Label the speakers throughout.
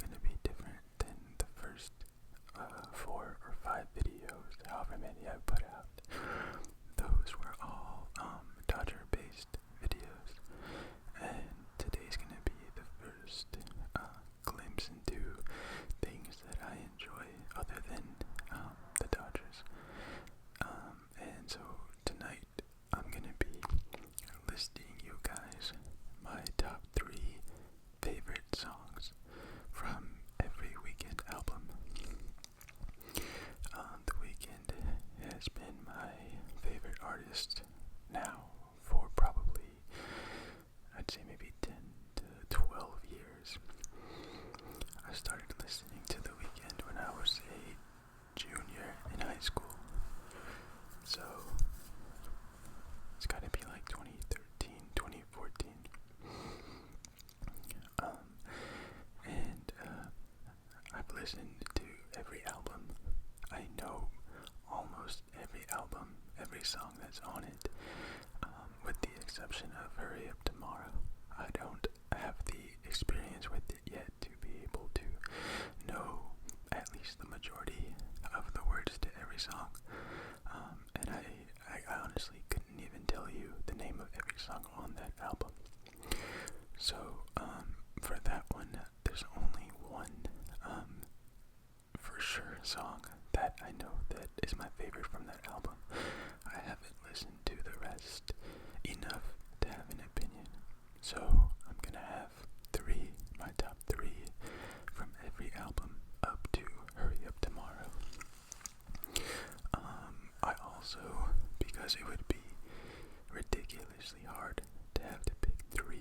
Speaker 1: going to be different than the first 4 or 5 videos, however many I put out. Those were all Dodger-based videos, and today's going to be the first glimpse into things that I enjoy other than the Dodgers. And so tonight I'm going to be listing you guys my top 3 favorite songs from every Weeknd album. The Weeknd has been my favorite artist now for probably, I'd say maybe 10 to 12 years. I started listening to The Weeknd when I was a junior in high school. So it's got to be like 2013, 2014. And I've listened to every album. I know almost every album, every song that's on it, with the exception of Hurry Up Tomorrow. I don't have the experience with it yet to be able to know at least the majority of the words to every song. And I honestly couldn't even tell you the name of every song on that album. So, for that one, there's only one, for sure song that I know that is my favorite from that album. I haven't listened to the rest enough to have an opinion. So, I'm gonna have my top 3 from every album up to Hurry Up Tomorrow. I also, because it would be ridiculously hard to have to pick 3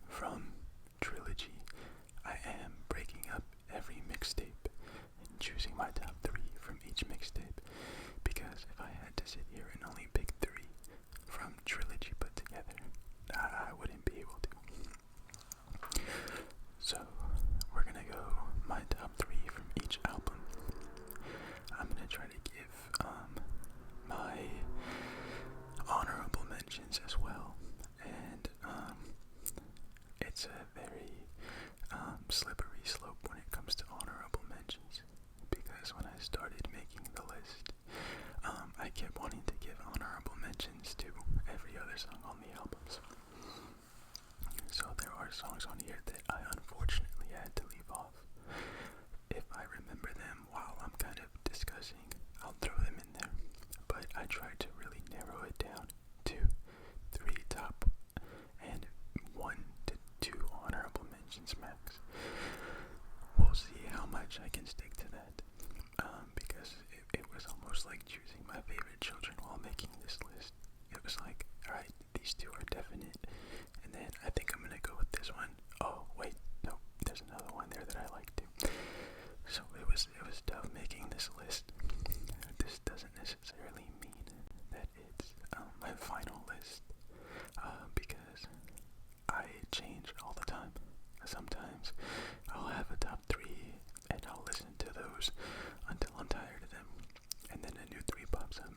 Speaker 1: from Trilogy, I am breaking up every mixtape and choosing my top 3 from each mixtape, because if I had to sit here and only pick 3 from Trilogy put together, I wouldn't be able to. So, we're gonna go my top 3 from each album. I'm gonna try to give my honorable mentions as well, and it's a very slippery slope when it comes to honorable mentions, because when I started making the list, I kept wanting to give honorable mentions to every other song on the albums. So there are songs on here that I unfortunately had to leave off. If I remember them while I'm kind of discussing, I'll throw them in there. But I tried to really narrow it down to 3 top and 1 to 2 honorable mentions max. We'll see how much I can stick to that, because it was almost like choosing my favorite children while making this list. It was like, alright, these 2 are definite, and then I think I'm gonna go with this one. Oh wait, no, there's another one there that I like too. So it was tough making this list. This doesn't necessarily mean that it's my final list, because I change all the time. Sometimes I'll have a top 3 and I'll listen to those until I'm tired of them, and then a new 3 pops up.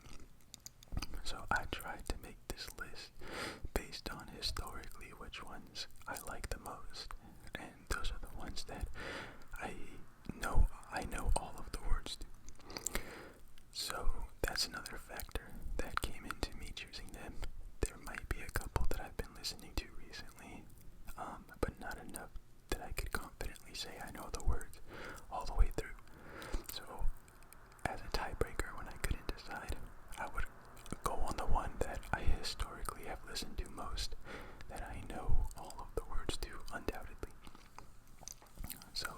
Speaker 1: So I tried to make this list based on historically which ones I like the most, and those are the ones that I know all of the words to. So that's another factor that came into me choosing them. There might be a couple that I've been listening to recently, but not enough that I could confidently say I know the words all the way through. So as a tiebreaker, when I couldn't decide, I would go on the one that I historically have listened to most, that I know all of the words to undoubtedly. So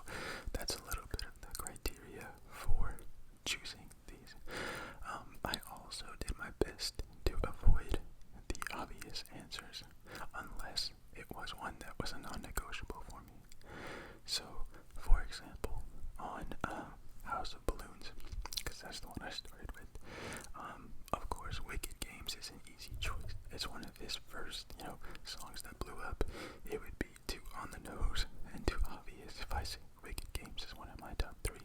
Speaker 1: that's a little bit of the criteria for choosing these. I also did my best to avoid the obvious answers, unless it was one that was a non-negotiable for me. So, for example, on House of Balloons, because that's the one I started with, of course, Wicked Games is an easy choice. It's one of his first, songs that blew up. It would be too on the nose and too obvious if I say Wicked Games is one of my top 3.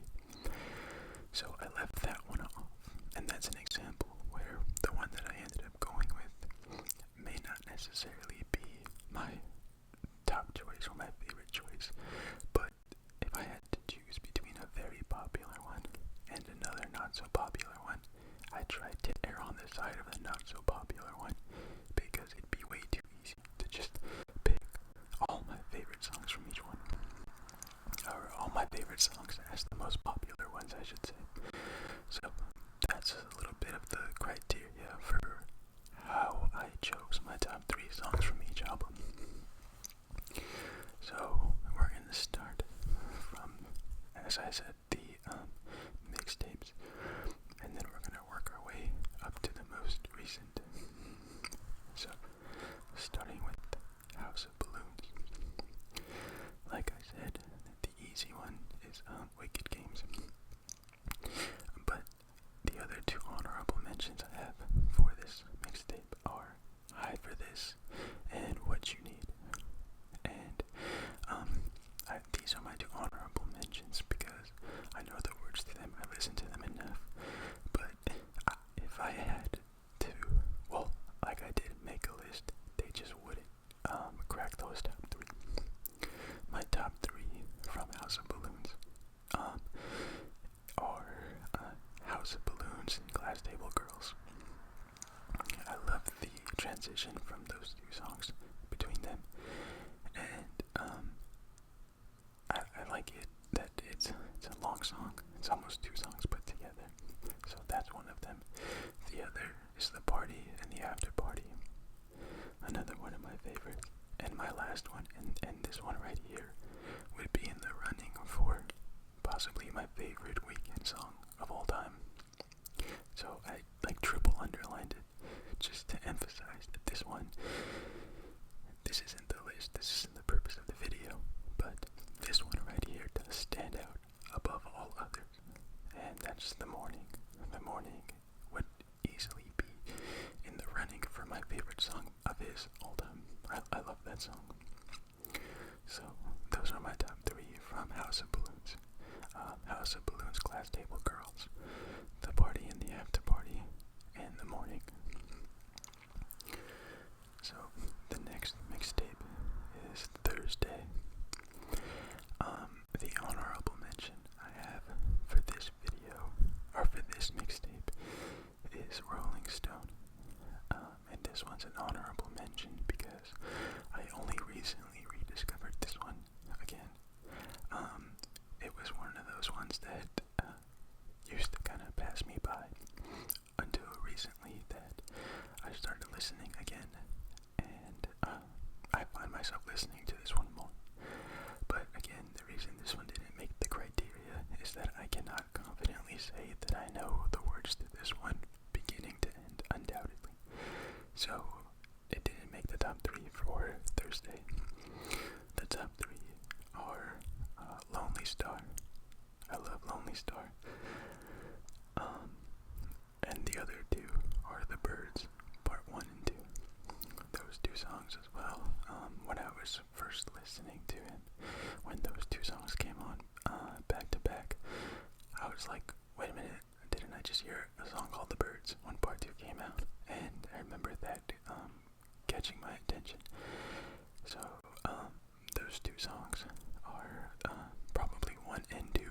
Speaker 1: So I left that one off, and that's an example where the one that I ended up going with may not necessarily be my top choice or my favorite choice, but if I had to not so popular one. I tried to err on the side of the not so popular one because it'd be way too easy to just pick all my favorite songs from each one. Or all my favorite songs as the most popular ones, I should say. So that's a little bit of the criteria for how I chose my top 3 songs from each album. So we're going to start from, as I said, the mixtapes, and then we're going to work our way up to the most recent. So starting with House of Balloons. Like I said, the easy one is Wicked Games. But the other 2 honorable mentions I have for this mixtape are High for This and What You Need. And these are my 2 honorable mentions because I know the words to them, I listened to them enough. But if I had to, well, like I did, make a list, they just wouldn't crack those top 3. My top 3 from House of Balloons are House of Balloons and Glass Table Girls. I love the transition from those 2 songs between them, and I like it that it's a long song. It's almost 2 songs put together, so that's one of them. The other is The Party and the After Party, another one of my favorites. And my last one, and this one right here, would be in the running for possibly my favorite Weeknd song of all time. So I like triple underlined it just to emphasize that this isn't the list, this isn't the purpose of the video, but this one right here does stand out above all others, and that's The Morning. The Morning would easily be in the running for my favorite song of his all time. I love that song. So those are my top 3 from House of Balloons. House of Balloons, Glass Table Girls, The Party and the After Party, and The Morning. So the next mixtape is Thursday. The honorable mention I have for this video, or for this mixtape, is Rolling Stone. And this one's an honorable mention because I only recently rediscovered this one again. It was one of those ones that used to kind of pass me by until recently that I started listening again, and I find myself listening to this one more. But again, the reason this one didn't make the criteria is that I cannot confidently say that I know the words to this one beginning to end, undoubtedly. So it didn't make the top 3 for Thursday. The top 3 are Lonely Star. I love Lonely Star. And the other 2 are The Birds, Part 1 and 2. Those 2 songs as well. When I was first listening to it, when those 2 songs came on back to back, I was like, wait a minute, didn't I just hear a song called The Birds when Part 2 came out? And I remember that catching my attention. So those 2 songs are probably 1 and 2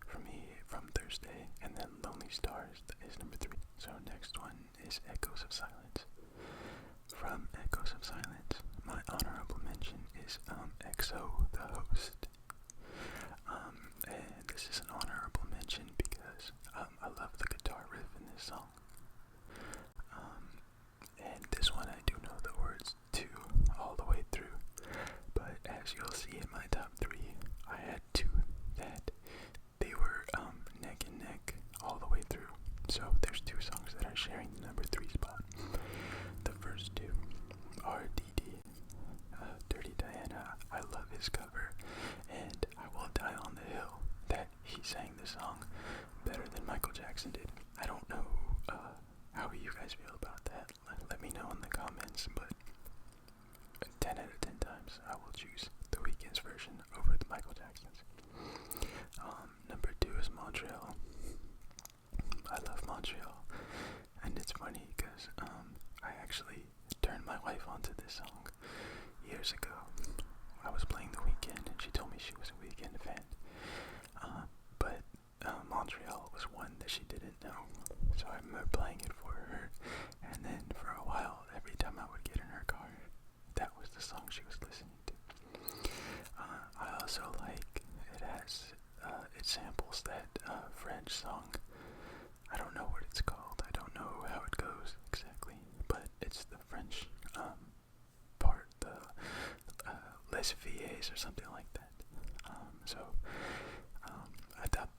Speaker 1: for me from Thursday, and then Lonely Stars is number 3. So next one is Echoes of Silence. From Echoes of Silence, my honorable mention is EXO, the host. And this is an honorable mention because I love the guitar riff in this song. And this one I do know the words to all the way through, but as you'll see in my top 3, I had 2 that they were neck and neck all the way through. So there's 2 songs that are sharing the number 3 spot. The first 2 are DD, Dirty Diana. I love his cover, and I will die on the hill that he sang the song better than Michael Jackson did. I don't know how you guys feel about that. Let me know in the comments, but 10 out of 10 times I will choose the Weeknd's version over the Michael Jackson's. Number 2 is Montreal. I love Montreal, and it's funny because I actually turned my wife onto this song years ago. I was playing the Weeknd, and she told me she was a Weeknd fan, but Montreal was one that she didn't know, So I remember playing it for her, and then for a while, every time I would get in her car, that was the song she was listening to. I also like, it samples that French song. I don't know what it's called. I don't know how it goes exactly, but it's the French part, the Les Filles or something like that.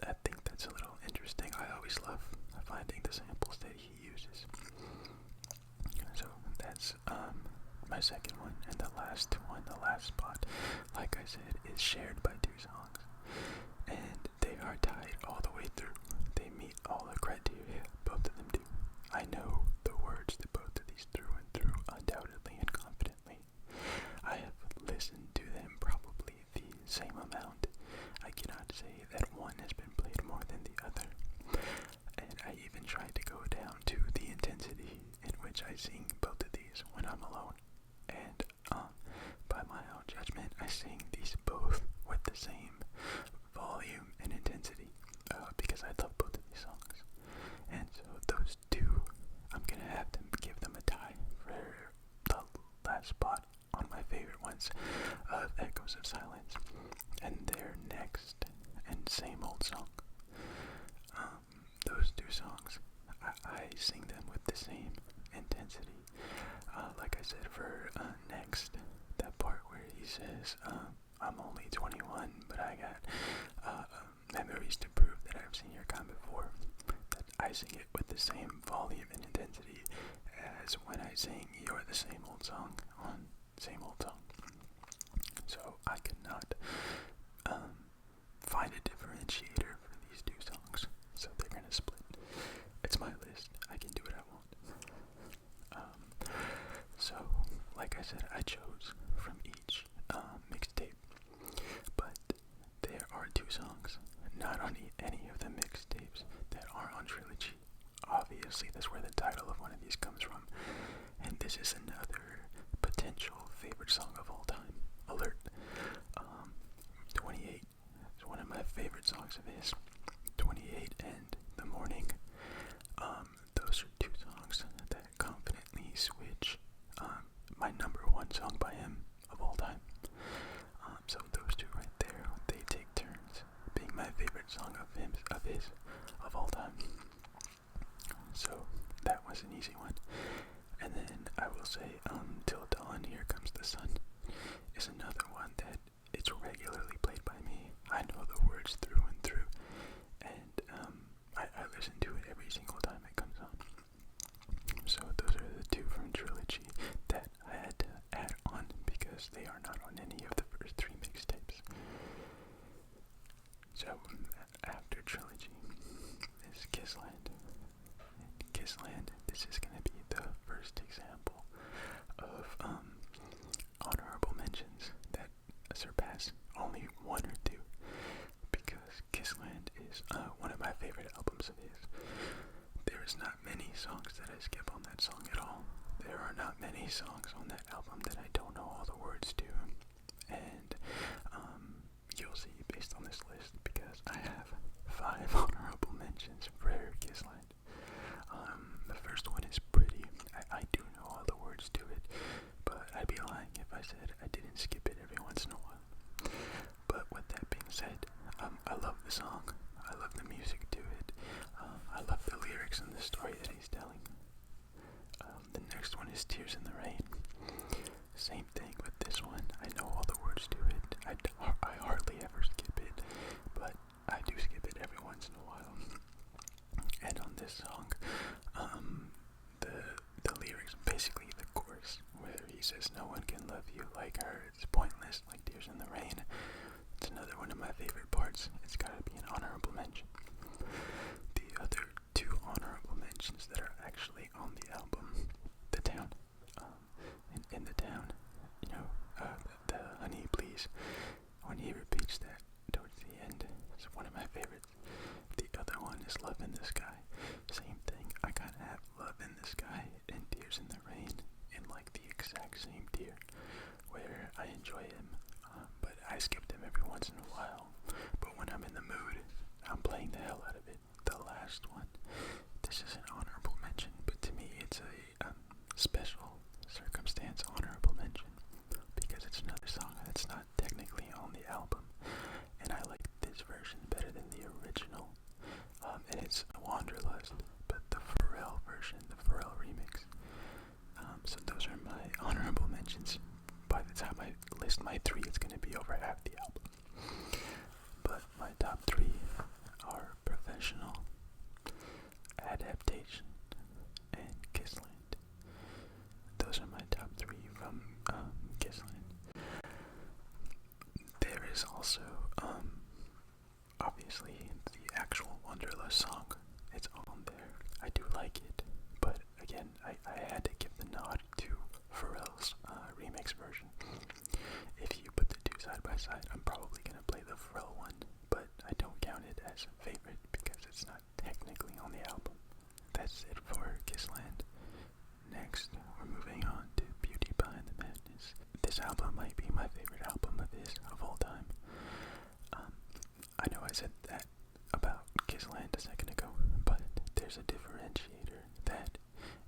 Speaker 1: I think that's a little interesting. I always love finding the samples that he uses. So that's my second one, and the last one, the last spot, like I said, is shared by two songs, and they are tied all the way through. They meet all the criteria, both of them do. I know the words to both of these through and through, undoubtedly and confidently. I have listened to them probably the same amount. I cannot say that one has been played more than the other. And I even tried to go down to the intensity in which I sing both of these when I'm alone. And by my own judgment, I sing these both with the same volume and intensity because I love both of these songs. And so those two, I'm going to have to give them a tie for the last spot on my favorite ones of Echoes of Silence and their next and same old song. Those two songs, I sing them with the same intensity. Like I said, for next, that part where he says, I'm only 21, but I got memories to prove that I've seen your kind before. That I sing it with the same volume and intensity as when I sing You're the Same Old Song on Same Old Song. So I cannot find a differentiator for these two songs. So they're gonna split. It's my list. I can do what I want. So, like I said, I chose from each mixtape, but there are two songs not on any of the mixtapes that are on Trilogy. Obviously, that's where the title of one of these comes from, and this is another potential favorite song of all time. Alert. 28 is one of my favorite songs of his. 28 and The Morning. Those are two songs that confidently switch my number one song by him of all time. So those two right there, they take turns being my favorite song of his of all time. So that was an easy one. And then I will say, Till Dawn, Here Comes the Sun is another one that it's regularly played by me. I know the words through and through, and I listen to it every single time it comes on. So those are the two from Trilogy that I had to add on because they are not on any of the first three mixtapes. So after Trilogy is Kissland. And Kissland, this is going to be the first example of honorable mentions that surpass only one or two, because Kissland is one of my favorite albums of his. There is not many songs that I skip on that song at all. There are not many songs on that album that I don't know all the words to, and you'll see based on this list, because I have 5 honorable mentions for Kissland. The first one is Pretty. I do know all the words to it, but I'd be lying if I said I didn't skip it every once in a while. But with that being said, I love the song. I love the music to it. I love the lyrics and the story that he's telling. The next one is Tears in the Rain. Same thing with this one. I know all the words to it. I hardly ever skip it, but I do skip it every once in a while. And on this song, the lyrics, basically the chorus, where he says, no one can love you like her, it's pointless, like Tears in the Rain. It's another one of my favorite parts. It's gotta be an honorable mention. The other 2 honorable mentions that are actually on the album, The Town. In The Town, you know, the Honey Please, when he repeats that towards the end, it's one of my favorites. The other one is Love in the Sky. Same thing. I kinda have Love in the Sky and Tears in the Rain in like the exact same tier, where I enjoy him, but I skip them every once in a while. But when I'm in the mood, I'm playing the hell out of it. The last one, this is an and it's Wanderlust, but the Pharrell version, the Pharrell remix. So those are my honorable mentions. By the time I list my 3, it's going to be over half the album. But my top 3 are Professional, Adaptation, and Kissland. Those are my top 3 from Kissland. There is also, obviously, the actual Wanderlust song. It's on there. I do like it, but again, I had to give the nod to Pharrell's remix version. If you put the 2 side by side, I'm probably going to play the Pharrell one, but I don't count it as a favorite because it's not technically on the album. That's it for Kissland. Next, we're moving on to Beauty Behind the Madness. This album might be my favorite album of his of all time. I know I said that about Kissland a second ago, but there's a differentiator that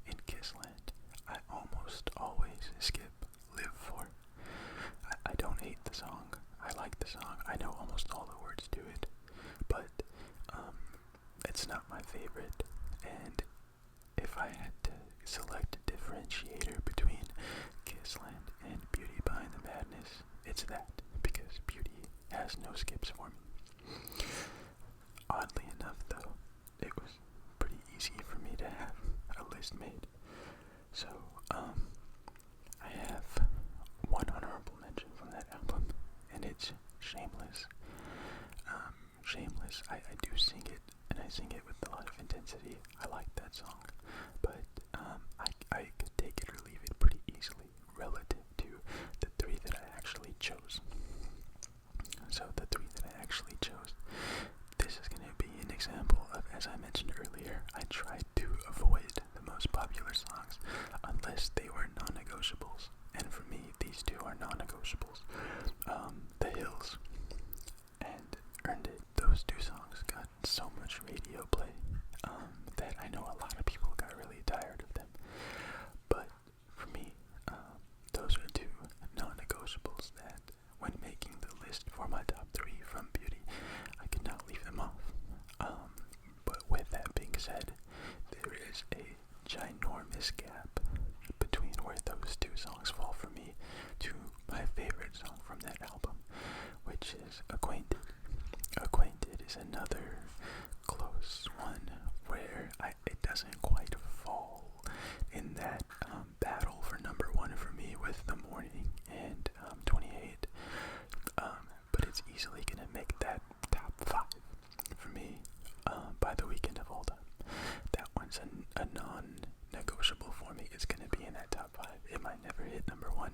Speaker 1: in Kissland I almost always skip Live For. I don't hate the song. I like the song. I know almost all the words to it, but it's not my favorite. And if I had to select a differentiator between Kissland and Beauty Behind the Madness, it's that, because Beauty has no skips for me. Oddly enough, though, it was pretty easy for me to have a list made. So, I have one honorable mention from that album, and it's Shameless. Shameless, I do sing it, and I sing it with a lot of intensity. I like that song, but I could take it or leave it pretty easily relative to the 3 that I actually chose. So the 3 that I actually chose, this is going to be an example of, as I mentioned earlier, I tried to avoid the most popular songs unless they were non-negotiables. And for me, these 2 are non-negotiables. The Hills and Earned It. Those 2 songs got so much radio play that I know a lot of people got really tired of them. But for me, those are 2 non-negotiables that, when making the list for my top 3 from Beauty, I could not leave them off. But with that being said, there is a ginormous gap between where those 2 songs fall for me to my favorite song from that album, which is Acquainted. Acquainted is another close one where it doesn't quite fall in that battle for number 1 for me with The Morning and 28, but it's easily going to make that top 5 for me by the Weeknd of all time. That one's a non-negotiable for me. It's going to be in that top 5. It might never hit number 1,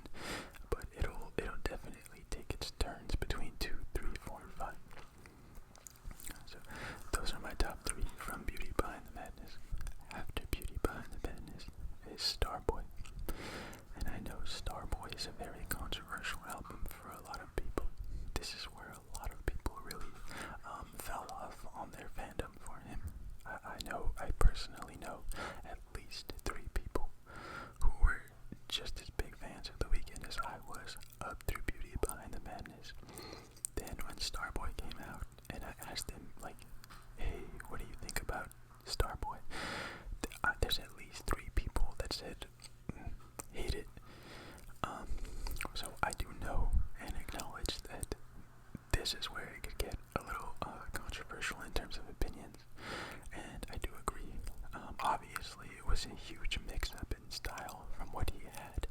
Speaker 1: but it'll definitely take its turns between 2, 3, 4, and 5. So those are my top 3 from Beauty Behind the Madness. After Beauty Behind the Madness is Starboy. And I know Starboy is a very controversial album for a lot of people. This is where a lot of people really fell off on their fandom for him. I personally know at least 3 people who were just as big fans of The Weeknd as I was up through Beauty Behind the Madness. Then when Starboy came out, and I asked him, like, hey, what do you think about Starboy? There's at least 3 people that said, hate it. So I do know and acknowledge that this is where it could get a little controversial in terms of opinions, and I do agree. Obviously, it was a huge mix-up in style from what he had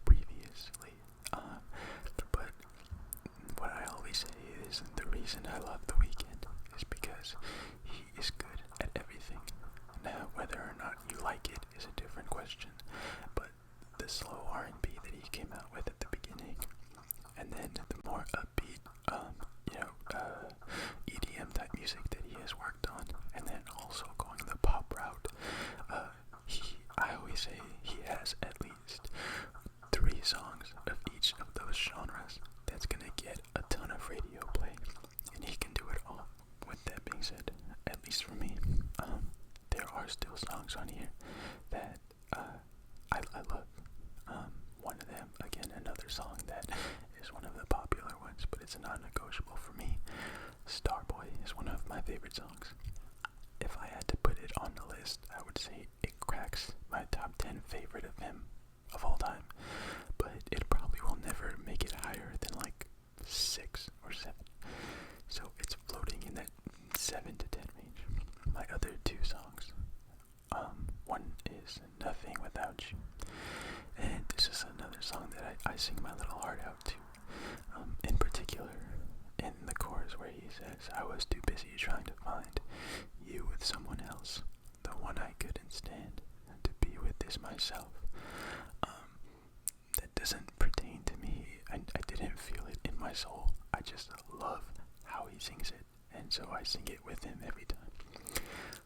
Speaker 1: previously, but what I always say is the reason I love The Weeknd is because he is good at everything. Now, whether or not you like it is a different question, but the slow R&B that he came out with at the beginning, and then the more upbeat, EDM type music that he has worked on, and then also going the pop route, I always say he has at least 3 songs of each of those genres that's gonna get a ton of radio play, and he can do it all. With that being said, at least for me, there are still songs on here that I love. One of them, again, another song that is one of the popular ones, but it's a non-negotiable for me. Starboy is one of my favorite songs. If I on the list, I would say it cracks my top 10 favorite of him of all time, but it probably will never make it higher than like 6 or 7. So it's floating in that 7 to 10 range. My other two songs, one is Nothing Without You, and this is another song that I sing my little heart out to. In particular, in the chorus where he says, I was too busy trying to find you with someone else, the one I couldn't stand, and to be with is myself. That doesn't pertain to me. I didn't feel it in my soul. I just love how he sings it, and so I sing it with him every time.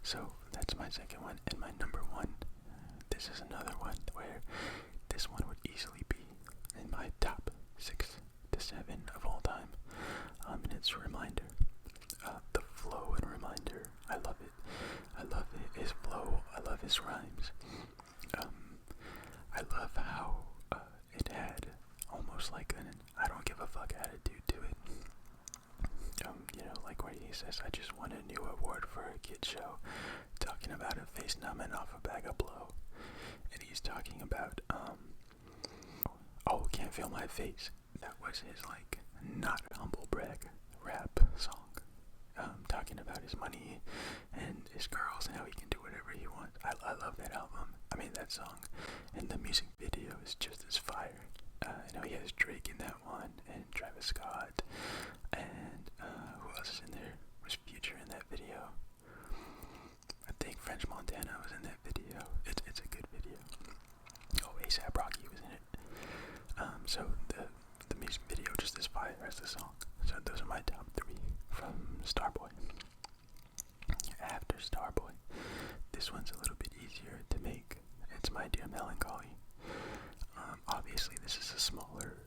Speaker 1: So that's my second one. And my number one, this is another one where this one would easily be in my top 6 to 7 of all time. And it's Reminder. The flow in Reminder, I love it. I love it. His flow, I love his rhymes. I love how it had almost like an I don't give a fuck attitude to it. Like where he says, I just won a new award for a kid show, talking about a face numbing off a bag of blow. And he's talking about, can't feel my face. That was his, like, not humble brag rap song. Talking about his money and his girls and how he can do whatever he wants. I love that album. I mean, that song. And the music video is just as fire. He has Drake in that one, and Travis Scott, and who else is in there? Was Future in that video? I think French Montana was in that video. It's a good video. Oh, A$AP Rocky was in it. So the music video just as fire as the song. So those are my top 3 from Starboy. After Starboy, this one's a little bit easier to make. It's My Dear Melancholy. Obviously, this is a smaller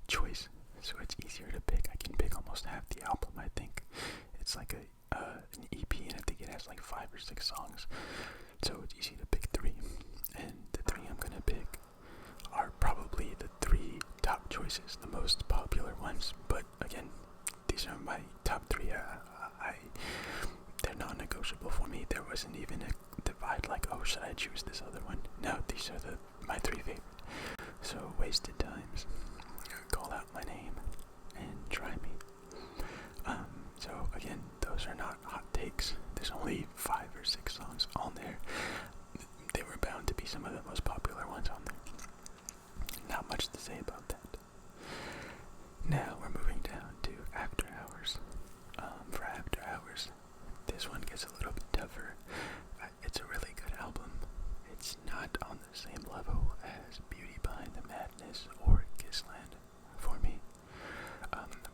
Speaker 1: choice, so it's easier to pick. I can pick almost half the album, I think. It's like an EP, and I think it has like 5 or 6 songs, so it's easy to pick 3. And the 3 I'm going to pick are probably the 3 top choices, the most popular ones, but again, these are my top 3. They're non-negotiable for me. There wasn't even a divide like, oh, should I choose this other one? No, these are my 3 favorite. So, Wasted Times, Call Out My Name, and Try Me. So again, those are not hot takes. There's only 5 or 6 songs on there. They were bound to be some of the most popular ones on there. Not much to say about that. Now we're moving down to After Hours. For After Hours, this one gets a little bit tougher. It's a really good album. It's not on the same level as Beauty Behind the Madness or Kissland for me.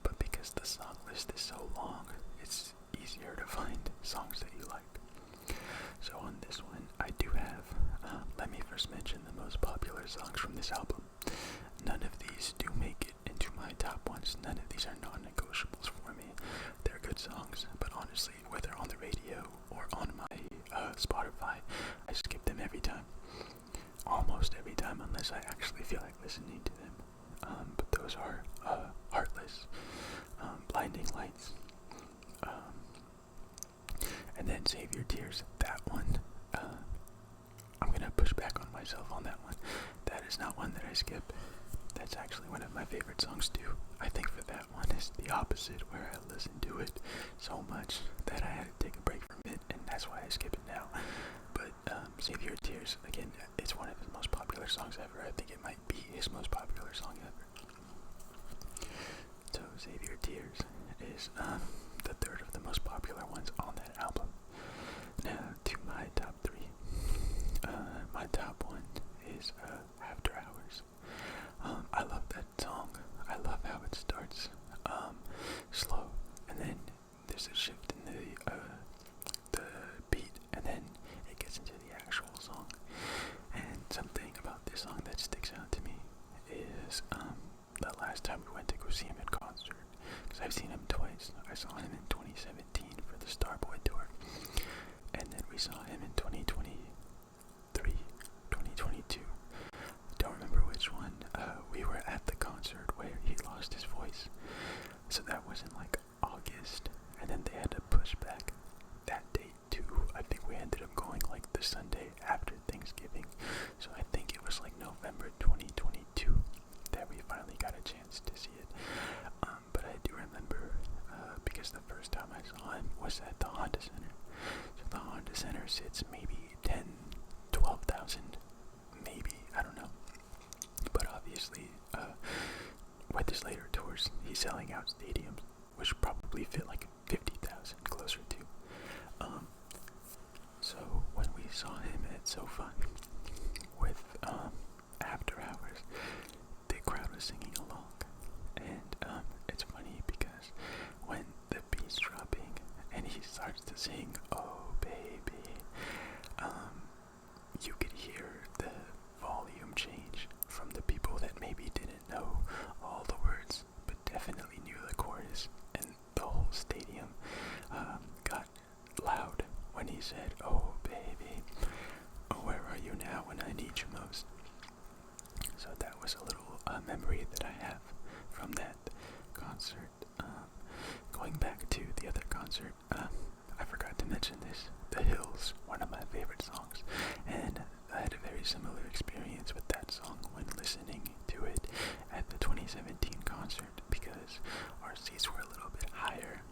Speaker 1: But because the song list is so long, it's easier to find songs that you like. So on this one, I do have, let me first mention the most popular songs from this album. None of these do make it into my top ones. None of these are non-negotiables for me. They're good songs, but honestly, whether on the radio or on my Spotify, I skip them every time. Almost every time, unless I actually feel like listening to them. But those are Heartless, Blinding Lights, and then Save Your Tears. That one, I'm gonna push back on myself on that one. That is not one that I skip. That's actually one of my favorite songs too. I think for that one is the opposite, where I listen to it so much that I had to take a break from it, and that's why I skip it now. But Save Your Tears, again, it's one of his most popular songs ever. I think it might be his most popular song ever. So Save Your Tears is the 3rd of the most popular ones on that album. Now to my top 3. My top 1 is After Hours. I love that song. I love how it starts slow, and then there's a shift in the beat, and then it gets into the actual song. And something about this song that sticks out to me is the last time we went to go see him in concert, because I've seen him twice. I saw him in 2017 for the Starboy tour, and then we saw him in 2022. Don't remember which one. We were at the concert where he lost his voice, so that was in like August, and then they had to push back that date to, I think we ended up Honda Center. So the Honda Center sits maybe 10, 12,000, maybe, I don't know. But obviously, with his later tours, he's selling out stadiums, which probably fit like 50,000, closer to. So when we saw him at SoFi with After Hours, the crowd was singing along. And it's funny because when the beat's dropping and he starts to sing, "Oh baby," you could hear the volume change from the people that maybe didn't know all the words, but definitely knew the chorus, and the whole stadium got loud when he said, "Oh baby, where are you now when I need you most?" So that was a little memory that I have from that concert. Going back to the other concert, I forgot to mention this. The Hills, one of my favorite songs, and I had a very similar experience with that song when listening to it at the 2017 concert, because our seats were a little bit higher,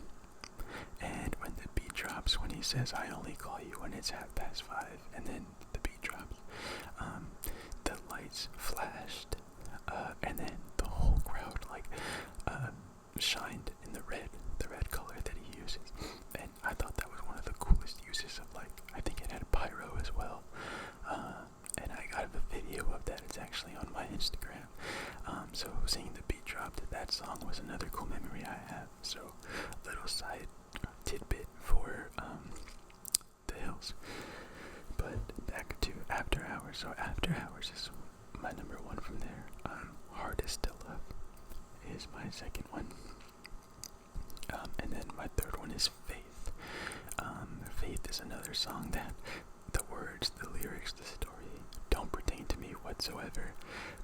Speaker 1: and when the beat drops, when he says, "I only call you when it's 5:30, and then the beat drops, the lights flashed, and then the whole crowd shined in the red color that he uses, and I thought that was one of the coolest uses of, I think it had pyro as well, and I got a video of that. It's actually on my Instagram. So seeing the beat drop to that song was another cool memory I have. So little side tidbit for the Hills. But back to After Hours. So After Hours is my number one from there. Hardest to Love is my second one. And then my third one is Faith. Faith is another song that the words, the lyrics, the story don't pertain to me whatsoever.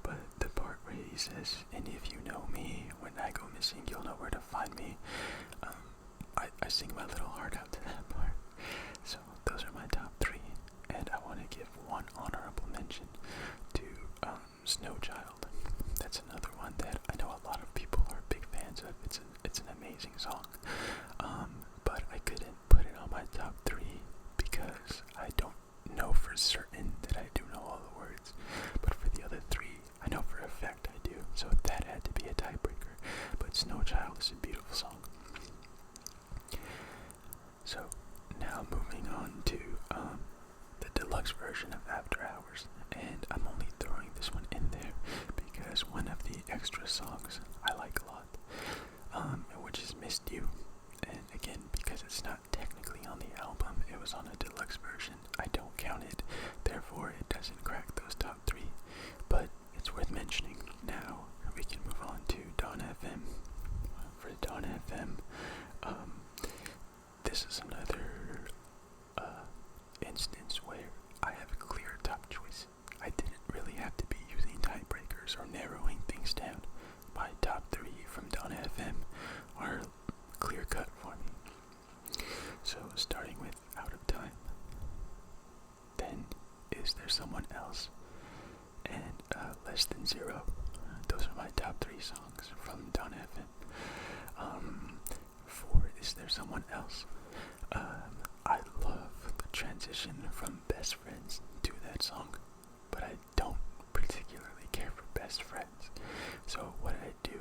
Speaker 1: But the part where he says, "And if you know me, when I go missing, you'll know where to find me," I sing my little heart out to that part. So those are my top three. And I want to give one honorable mention to Snow Child. That's another one that I know a lot of people are big fans of. It's an amazing song. But I couldn't put it on my top three because I don't know for certain that I do know all the words. But for the other three, I know for a fact I do. So that had to be a tiebreaker. But Snow Child is a beautiful song. So now moving on to the deluxe version of After Hours, and I'm only throwing this one in there because one of the extra songs I like a lot, which is Missed You, and again, because it's not technically on the album, it was on a deluxe version, I don't count it, therefore it doesn't crack those top three, but it's worth mentioning. Now we can move on to Dawn FM. For Dawn FM, this is another instance where I have a clear top choice. I didn't really have to be using tiebreakers or narrowing things down. My top three from Dawn FM are clear cut for me. So starting with Out of Time, then Is There Someone Else, and Less Than Zero. Those are my top three songs from Dawn FM. For Is There Someone Else, I love the transition from Best Friends to that song, but I don't particularly care for Best Friends. So what I do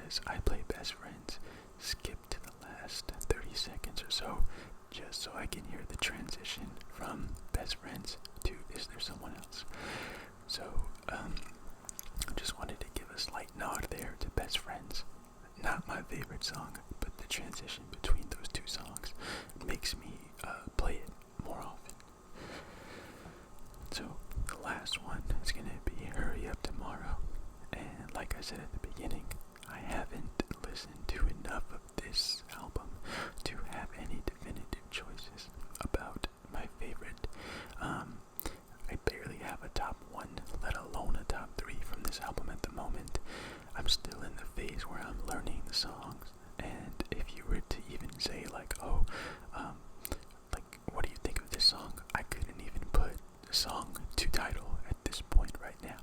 Speaker 1: is I play Best Friends, skip to the last 30 seconds or so, just so I can hear the transition from Best Friends to Is There Someone Else. So just wanted to give a slight nod there to Best Friends. Not my favorite song, but the transition between those two songs makes me play it more often. So the last one is going to be Hurry Up Tomorrow. And like I said at the beginning, I haven't listened to enough of this album to have any definitive choices about my favorite. I barely have a top one, let alone a top three from this album at the moment. I'm still in the phase where I'm learning the songs, and if you were to even say what do you think of this song? I couldn't even put the song to title at this point right now.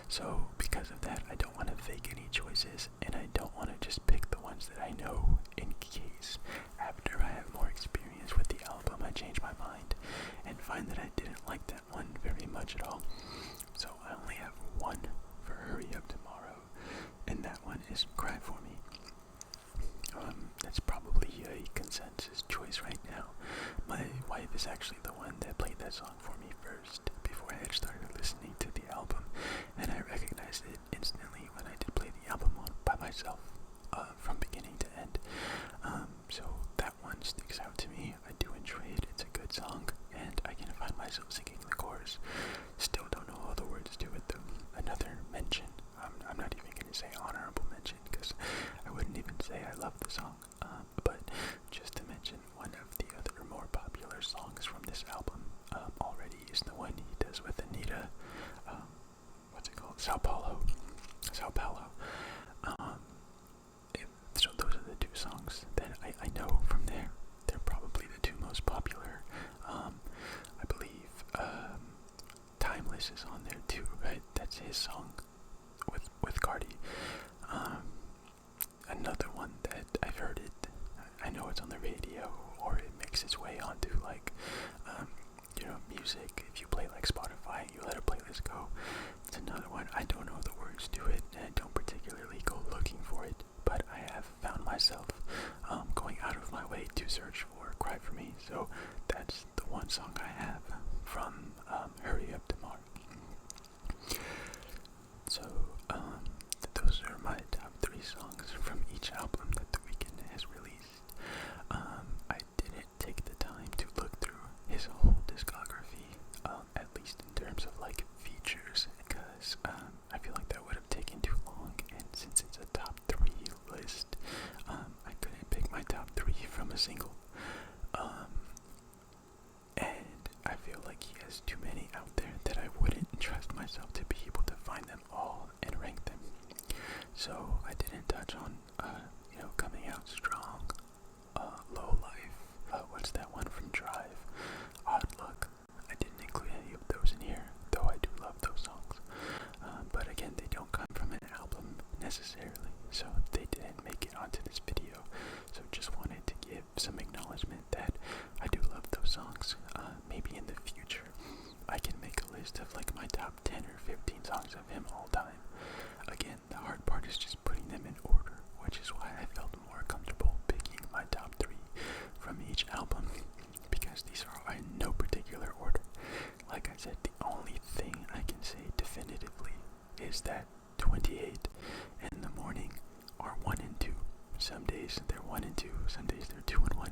Speaker 1: So because of that, I don't want to fake any choices, and I don't want to just pick the ones that I know in find that I didn't like that one very much at all. So I only have one for Hurry Up Tomorrow, and that one is Cry For Me. That's probably a consensus choice right now. My wife is actually the one that played that song for me first before I had started listening to the album, and I recognized it instantly when I did play the album on by myself from beginning to end. So that one sticks out to me. I do enjoy it. It's a good song, and I can find myself singing the chorus. Still don't know all the words to it though. Another mention. I'm not even going to say honorable mention because I wouldn't even say I love the song. But just to mention, one of the other more popular songs from this album already is the one he does with Anita. What's it called? Sao Paulo. Sao Paulo. So those are the two songs that I know from there. They're probably the two most popular. I believe Timeless is on there too, right? That's his song with Cardi. Another one that I've heard it, I know it's on the radio or it makes its way onto like, music. If you play like Spotify, you let a playlist go. It's another one. I don't know the words to it and I don't particularly go looking for it, but I have found myself going out of my way to search for Cry For Me. So that's the one song I have from Hurry Up Tomorrow. So those are my top 3 songs from each album that The Weeknd has released. I didn't take the time to look through his whole discography, at least in terms of like features, because I feel like that would have taken too long, and since it's a top 3 list, I couldn't pick my top 3 from a single. And I feel like he has too many out there that I wouldn't trust myself to be able to find them all and rank them. So I didn't touch on, Coming Out Strong, Low Life, what's that one from Drive, Odd Luck. I didn't include any of those in here, though I do love those songs. But again, they don't come from an album necessarily, so they didn't make it onto this video. So just wanted to give some acknowledgement that I do love those songs. Maybe in the future, I can make a list of like my top 10 or 15 songs of him all time. Again, the hard part is just putting them in order, which is why I felt more comfortable picking my top 3 from each album, because these are in no particular order. Like I said, the only thing I can say definitively is that 28 and The Morning are 1 and 2. Some days they're 1 and 2, some days they're 2 and 1.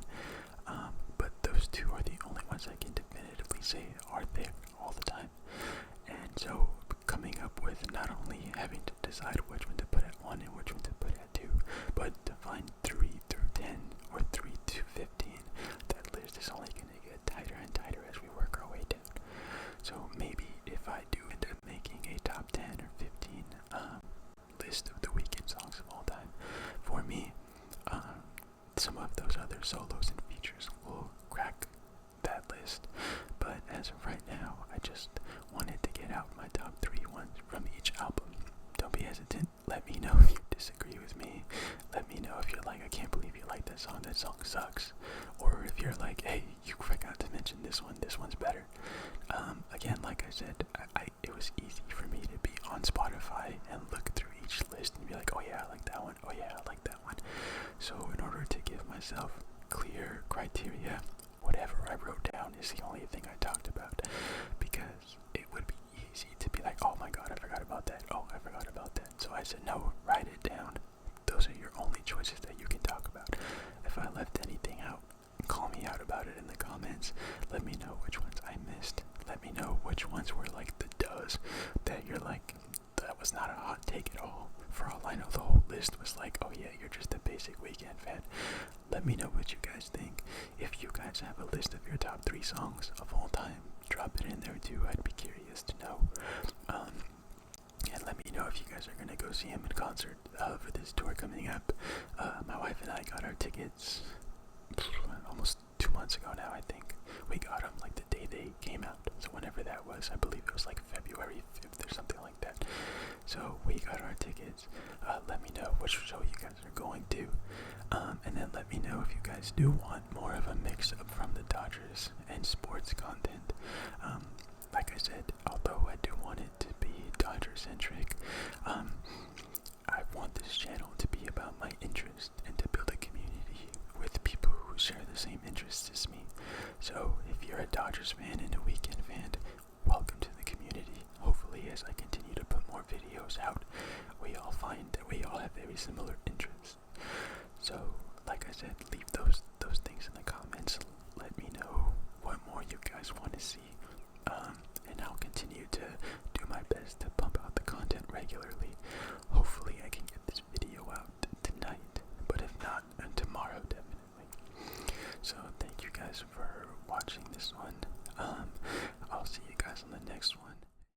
Speaker 1: But those two are the only ones I can definitively say are there all the time. And so coming up with not only having to decide which one to put at 1 and which one to put at 2, but to find 3 through 10 or 3 to 15, that list is only going to get tighter and tighter as we work our way down. So maybe if I do end up making a top 10 or 15 list of the Weeknd songs of all time, for me, some of those other solos and features will crack that list. But as of right now, I just wanted to get out my top 3 ones from each album. Don't be hesitant. Let me know if you disagree with me. Let me know if you're like, I can't believe you like that song sucks. Or if you're like, hey, you forgot to mention this one's better. Again, like I said, it was easy for me to be on Spotify and look through each list and be like, oh yeah, I like that one. Oh yeah, I like that one. So in order to give myself clear criteria, whatever I wrote down is the only thing I talked about, because it would be easy to be like, oh my god, I forgot about that. Oh, I forgot about that. So I said, no, write it down. Those are your only choices that you can talk about. If I left anything out, call me out about it in the comments. Let me know which ones I missed. Let me know which ones were like the does that you're like, that was not a hot take at all. For all I know, the whole list was like, oh yeah, you're just a basic Weeknd fan. Let me know what you guys think. If you guys have a list of your top 3 songs of all time, drop it in there too. I'd be curious to know. And let me know if you guys are gonna go see him in concert for this tour coming up. My wife and I got our tickets almost 2 months ago now, I think. We got them like the day they came out. So whenever that was, I believe it was like February 5th or something like that. So we got our tickets. Let me know which show you guys are going to. And then let me know if you guys do want more of a mix-up from the Dodgers and sports content. So if you're a Dodgers fan and a Weeknd fan, welcome to the community. Hopefully, as I continue to put more videos out, we all find that we all have very similar interests. So, like I said, leave those things in the comments. Let me know what more you guys want to see. And I'll continue to do my best to pump out the content regularly. Hopefully I can